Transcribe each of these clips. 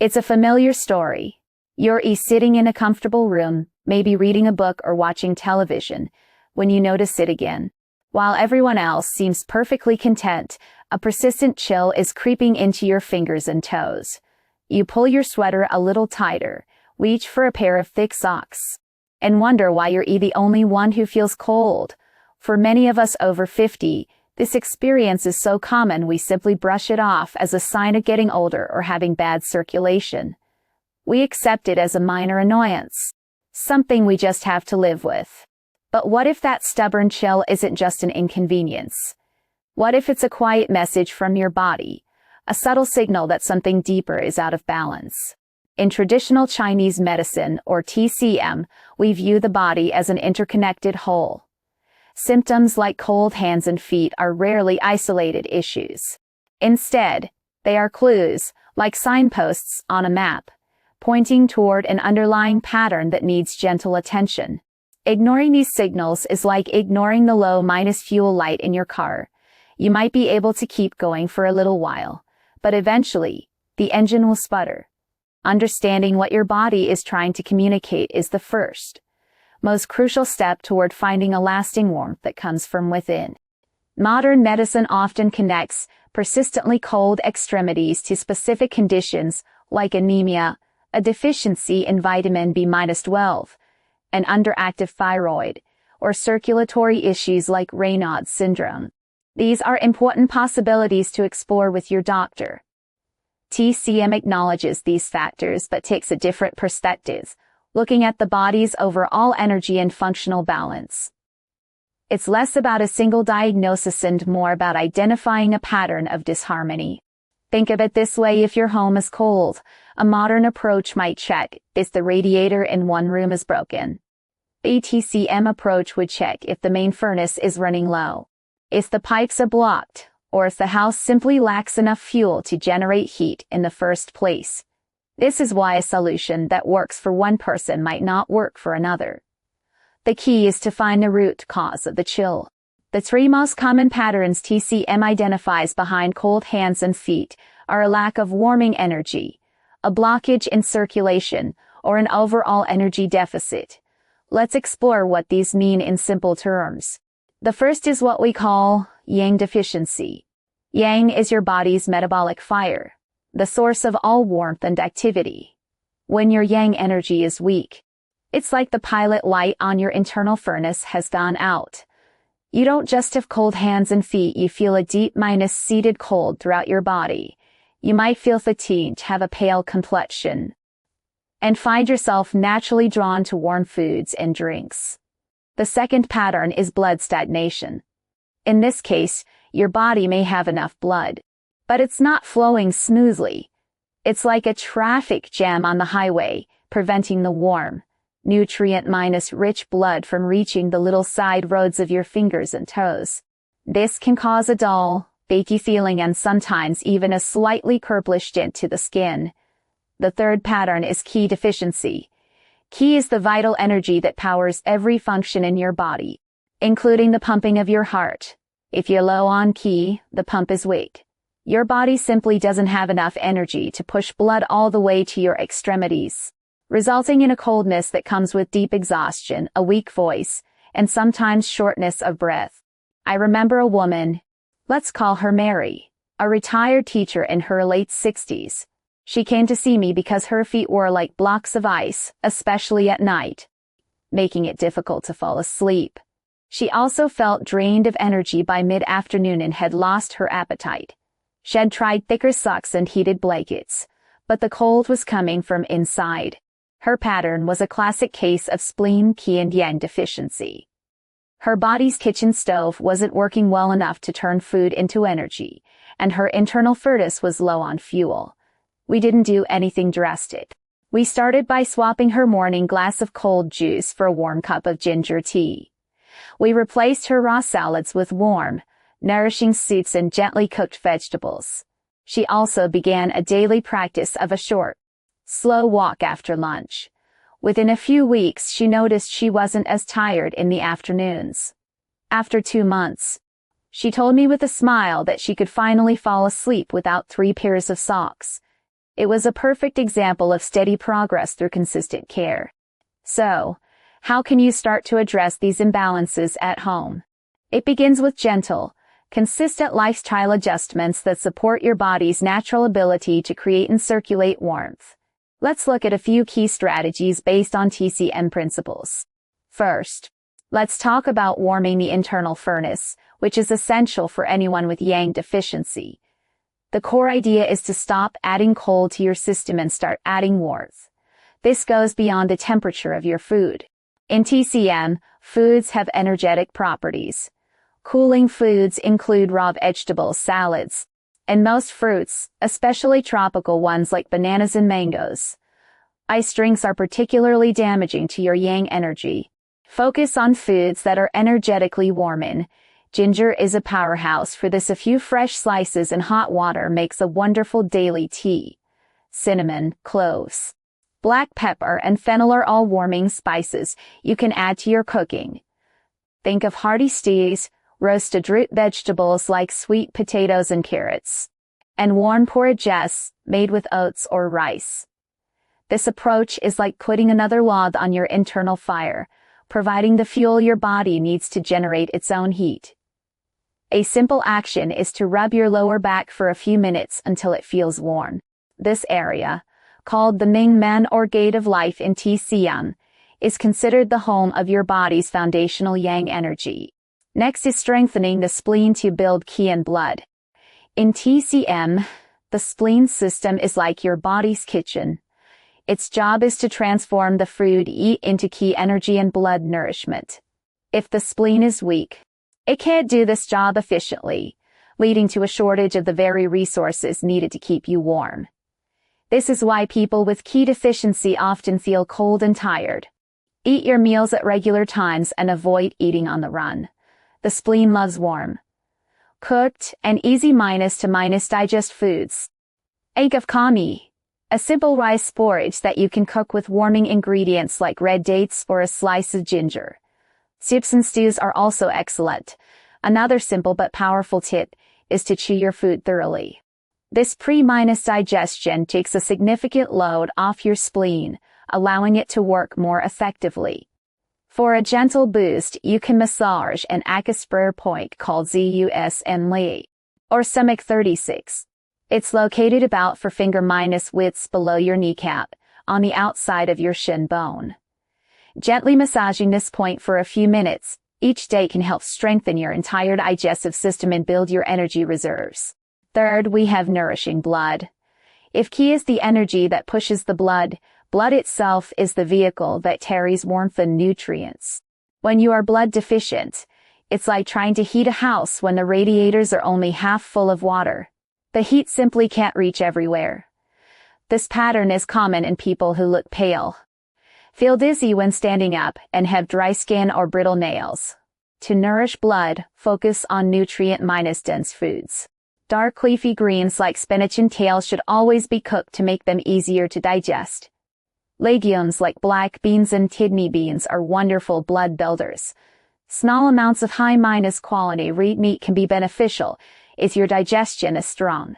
It's a familiar story. You're sitting in a comfortable room, maybe reading a book or watching television, when you notice it again. While everyone else seems perfectly content, a persistent chill is creeping into your fingers and toes. You pull your sweater a little tighter, reach for a pair of thick socks, and wonder why you're the only one who feels cold. For many of us over 50, this experience is so common we simply brush it off as a sign of getting older or having bad circulation. We accept it as a minor annoyance, something we just have to live with. But what if that stubborn chill isn't just an inconvenience? What if it's a quiet message from your body, a subtle signal that something deeper is out of balance? In traditional Chinese medicine, or TCM, we view the body as an interconnected whole. Symptoms like cold hands and feet are rarely isolated issues. Instead, they are clues, like signposts on a map, pointing toward an underlying pattern that needs gentle attention. Ignoring these signals is like ignoring the low minus fuel light in your car. You might be able to keep going for a little while, but eventually, the engine will sputter. Understanding what your body is trying to communicate is the first, most crucial step toward finding a lasting warmth that comes from within. Modern medicine often connects persistently cold extremities to specific conditions like anemia, a deficiency in vitamin B-12, an underactive thyroid, or circulatory issues like Raynaud's syndrome. These are important possibilities to explore with your doctor. TCM acknowledges these factors but takes a different perspective, looking at the body's overall energy and functional balance. It's less about a single diagnosis and more about identifying a pattern of disharmony. Think of it this way: if your home is cold, a modern approach might check if the radiator in one room is broken. A TCM approach would check if the main furnace is running low, if the pipes are blocked, or if the house simply lacks enough fuel to generate heat in the first place. This is why a solution that works for one person might not work for another. The key is to find the root cause of the chill. The three most common patterns TCM identifies behind cold hands and feet are a lack of warming energy, a blockage in circulation, or an overall energy deficit. Let's explore what these mean in simple terms. The first is what we call yang deficiency. Yang is your body's metabolic fire, the source of all warmth and activity. When your yang energy is weak, it's like the pilot light on your internal furnace has gone out. You don't just have cold hands and feet, you feel a deep seated cold throughout your body. You might feel fatigued, have a pale complexion, and find yourself naturally drawn to warm foods and drinks. The second pattern is blood stagnation. In this case, your body may have enough blood, but it's not flowing smoothly. It's like a traffic jam on the highway, preventing the warm, nutrient-rich blood from reaching the little side roads of your fingers and toes. This can cause a dull, achy feeling and sometimes even a slightly purplish tint to the skin. The third pattern is Qi deficiency. Qi is the vital energy that powers every function in your body, including the pumping of your heart. If you're low on Qi, the pump is weak. Your body simply doesn't have enough energy to push blood all the way to your extremities, resulting in a coldness that comes with deep exhaustion, a weak voice, and sometimes shortness of breath. I remember a woman, let's call her Mary, a retired teacher in her late 60s. She came to see me because her feet were like blocks of ice, especially at night, making it difficult to fall asleep. She also felt drained of energy by mid-afternoon and had lost her appetite. She had tried thicker socks and heated blankets, but the cold was coming from inside. Her pattern was a classic case of spleen, Qi and yang deficiency. Her body's kitchen stove wasn't working well enough to turn food into energy, and her internal furnace was low on fuel. We didn't do anything drastic. We started by swapping her morning glass of cold juice for a warm cup of ginger tea. We replaced her raw salads with warm, nourishing soups and gently cooked vegetables. She also began a daily practice of a short, slow walk after lunch. Within a few weeks, she noticed she wasn't as tired in the afternoons. After 2 months, she told me with a smile that she could finally fall asleep without 3 pairs of socks. It was a perfect example of steady progress through consistent care. So, how can you start to address these imbalances at home? It begins with gentle, consistent lifestyle adjustments that support your body's natural ability to create and circulate warmth. Let's look at a few key strategies based on TCM principles. First, let's talk about warming the internal furnace, which is essential for anyone with yang deficiency. The core idea is to stop adding cold to your system and start adding warmth. This goes beyond the temperature of your food. In TCM, foods have energetic properties. Cooling foods include raw vegetables, salads, and most fruits, especially tropical ones like bananas and mangoes. Ice drinks are particularly damaging to your yang energy. Focus on foods that are energetically warming. Ginger is a powerhouse for this. A few fresh slices in hot water makes a wonderful daily tea. Cinnamon, cloves, black pepper, and fennel are all warming spices you can add to your cooking. Think of hearty stews, roasted root vegetables like sweet potatoes and carrots, and warm porridges made with oats or rice. This approach is like putting another log on your internal fire, providing the fuel your body needs to generate its own heat. A simple action is to rub your lower back for a few minutes until it feels warm. This area, called the Ming Men or Gate of Life in TCM, is considered the home of your body's foundational yang energy. Next is strengthening the spleen to build qi and blood. In TCM, the spleen system is like your body's kitchen. Its job is to transform the food you eat into qi energy and blood nourishment. If the spleen is weak, it can't do this job efficiently, leading to a shortage of the very resources needed to keep you warm. This is why people with Qi deficiency often feel cold and tired. Eat your meals at regular times and avoid eating on the run. The spleen loves warm, cooked, and easy to digest foods. Egg of kami, a simple rice porridge that you can cook with warming ingredients like red dates or a slice of ginger. Soups and stews are also excellent. Another simple but powerful tip is to chew your food thoroughly. This pre-digestion takes a significant load off your spleen, allowing it to work more effectively. For a gentle boost, you can massage an acuspur point called ZUSM or stomach 36. It's located about 4 finger widths below your kneecap, on the outside of your shin bone. Gently massaging this point for a few minutes each day can help strengthen your entire digestive system and build your energy reserves. Third, we have nourishing blood. If qi is the energy that pushes the blood, blood itself is the vehicle that carries warmth and nutrients. When you are blood deficient, it's like trying to heat a house when the radiators are only half full of water. The heat simply can't reach everywhere. This pattern is common in people who look pale, feel dizzy when standing up, and have dry skin or brittle nails. To nourish blood, focus on nutrient-dense foods. Dark leafy greens like spinach and kale should always be cooked to make them easier to digest. Legumes like black beans and kidney beans are wonderful blood builders. Small amounts of high-quality red meat can be beneficial if your digestion is strong.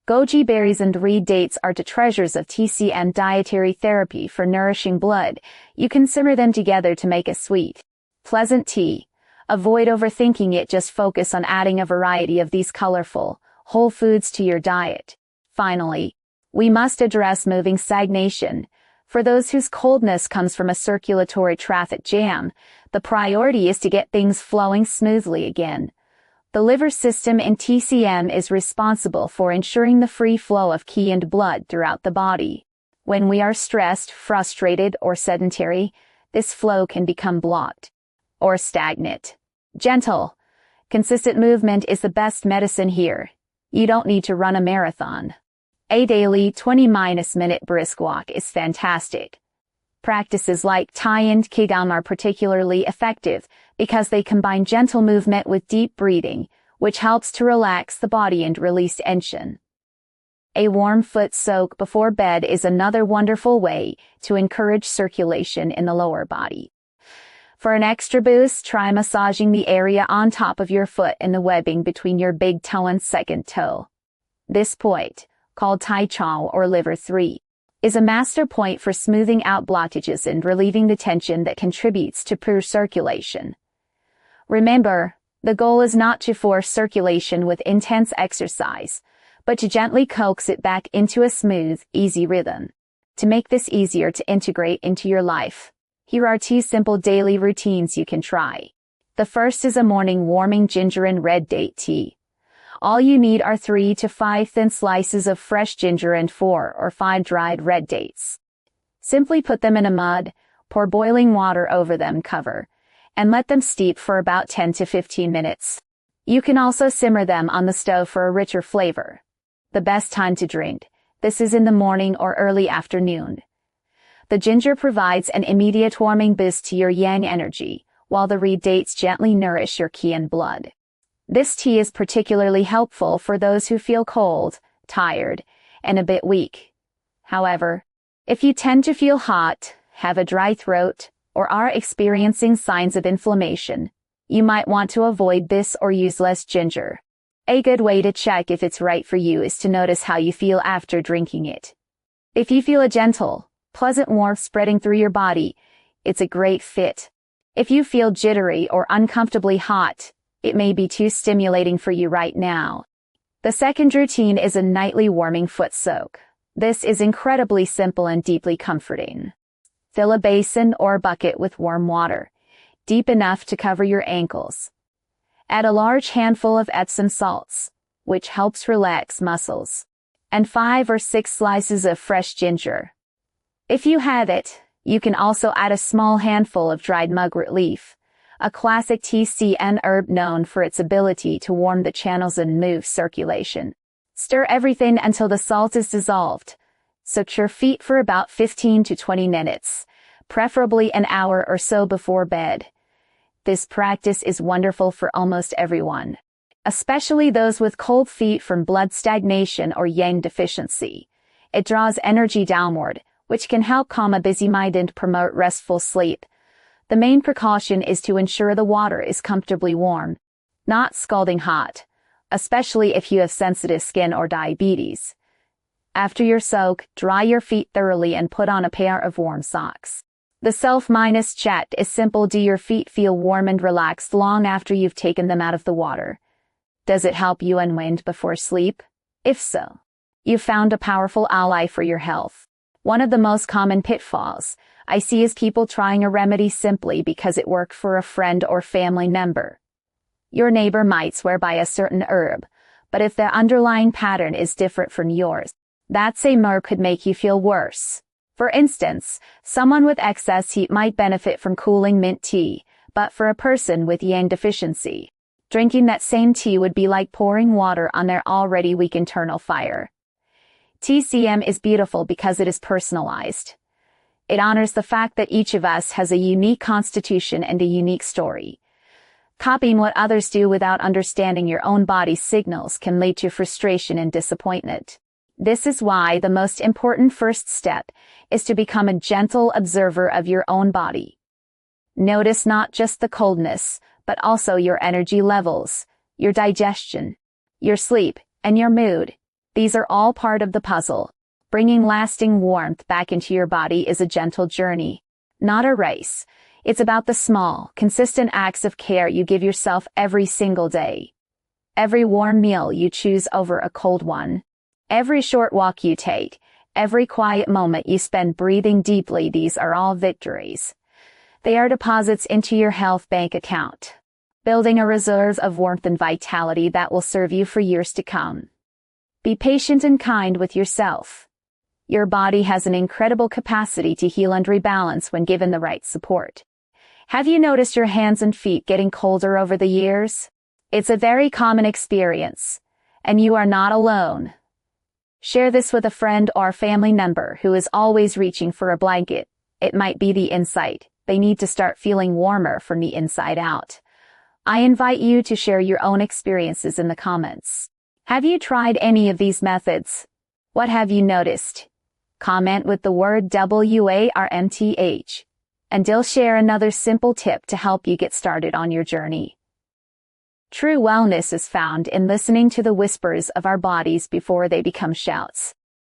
Goji berries and red dates are the treasures of TCM dietary therapy for nourishing blood. You can simmer them together to make a sweet, pleasant tea. Avoid overthinking it, just focus on adding a variety of these colorful, whole foods to your diet. Finally, we must address moving stagnation. For those whose coldness comes from a circulatory traffic jam, the priority is to get things flowing smoothly again. The liver system in TCM is responsible for ensuring the free flow of qi and blood throughout the body. When we are stressed, frustrated, or sedentary, this flow can become blocked or stagnant. Gentle, consistent movement is the best medicine here. You don't need to run a marathon. A daily 20-minute brisk walk is fantastic. Practices like Tai and Qigong are particularly effective because they combine gentle movement with deep breathing, which helps to relax the body and release tension. A warm foot soak before bed is another wonderful way to encourage circulation in the lower body. For an extra boost, try massaging the area on top of your foot and the webbing between your big toe and second toe. This point, called Tai Chi or Liver 3, is a master point for smoothing out blockages and relieving the tension that contributes to poor circulation. Remember, the goal is not to force circulation with intense exercise, but to gently coax it back into a smooth, easy rhythm. To make this easier to integrate into your life, here are 2 simple daily routines you can try. The first is a morning warming ginger and red date tea. All you need are 3 to 5 thin slices of fresh ginger and 4 or 5 dried red dates. Simply put them in a mug, pour boiling water over them, cover, and let them steep for about 10 to 15 minutes. You can also simmer them on the stove for a richer flavor. The best time to drink this is in the morning or early afternoon. The ginger provides an immediate warming boost to your yang energy, while the red dates gently nourish your qi and blood. This tea is particularly helpful for those who feel cold, tired, and a bit weak. However, if you tend to feel hot, have a dry throat, or are experiencing signs of inflammation, you might want to avoid this or use less ginger. A good way to check if it's right for you is to notice how you feel after drinking it. If you feel a gentle, pleasant warmth spreading through your body, it's a great fit. If you feel jittery or uncomfortably hot, it may be too stimulating for you right now. The second routine is a nightly warming foot soak. This is incredibly simple and deeply comforting. Fill a basin or bucket with warm water, deep enough to cover your ankles. Add a large handful of Epsom salts, which helps relax muscles, and 5 or 6 slices of fresh ginger. If you have it, you can also add a small handful of dried mugwort leaf, a classic TCM herb known for its ability to warm the channels and move circulation. Stir everything until the salt is dissolved. Soak your feet for about 15 to 20 minutes, preferably an hour or so before bed. This practice is wonderful for almost everyone, especially those with cold feet from blood stagnation or yang deficiency. It draws energy downward, which can help calm a busy mind and promote restful sleep. The main precaution is to ensure the water is comfortably warm, not scalding hot, especially if you have sensitive skin or diabetes. After your soak, dry your feet thoroughly and put on a pair of warm socks. The self-check is simple. Do your feet feel warm and relaxed long after you've taken them out of the water? Does it help you unwind before sleep? If so, you've found a powerful ally for your health. One of the most common pitfalls I see is people trying a remedy simply because it worked for a friend or family member. Your neighbor might swear by a certain herb, but if the underlying pattern is different from yours, that same herb could make you feel worse. For instance, someone with excess heat might benefit from cooling mint tea, but for a person with yang deficiency, drinking that same tea would be like pouring water on their already weak internal fire. TCM is beautiful because it is personalized. It honors the fact that each of us has a unique constitution and a unique story. Copying what others do without understanding your own body's signals can lead to frustration and disappointment. This is why the most important first step is to become a gentle observer of your own body. Notice not just the coldness, but also your energy levels, your digestion, your sleep, and your mood. These are all part of the puzzle. Bringing lasting warmth back into your body is a gentle journey, not a race. It's about the small, consistent acts of care you give yourself every single day. Every warm meal you choose over a cold one. Every short walk you take, every quiet moment you spend breathing deeply, these are all victories. They are deposits into your health bank account, building a reserve of warmth and vitality that will serve you for years to come. Be patient and kind with yourself. Your body has an incredible capacity to heal and rebalance when given the right support. Have you noticed your hands and feet getting colder over the years? It's a very common experience, and you are not alone. Share this with a friend or family member who is always reaching for a blanket. It might be the insight they need to start feeling warmer from the inside out. I invite you to share your own experiences in the comments. Have you tried any of these methods? What have you noticed? Comment with the word WARMTH, and I'll share another simple tip to help you get started on your journey. True wellness is found in listening to the whispers of our bodies before they become shouts.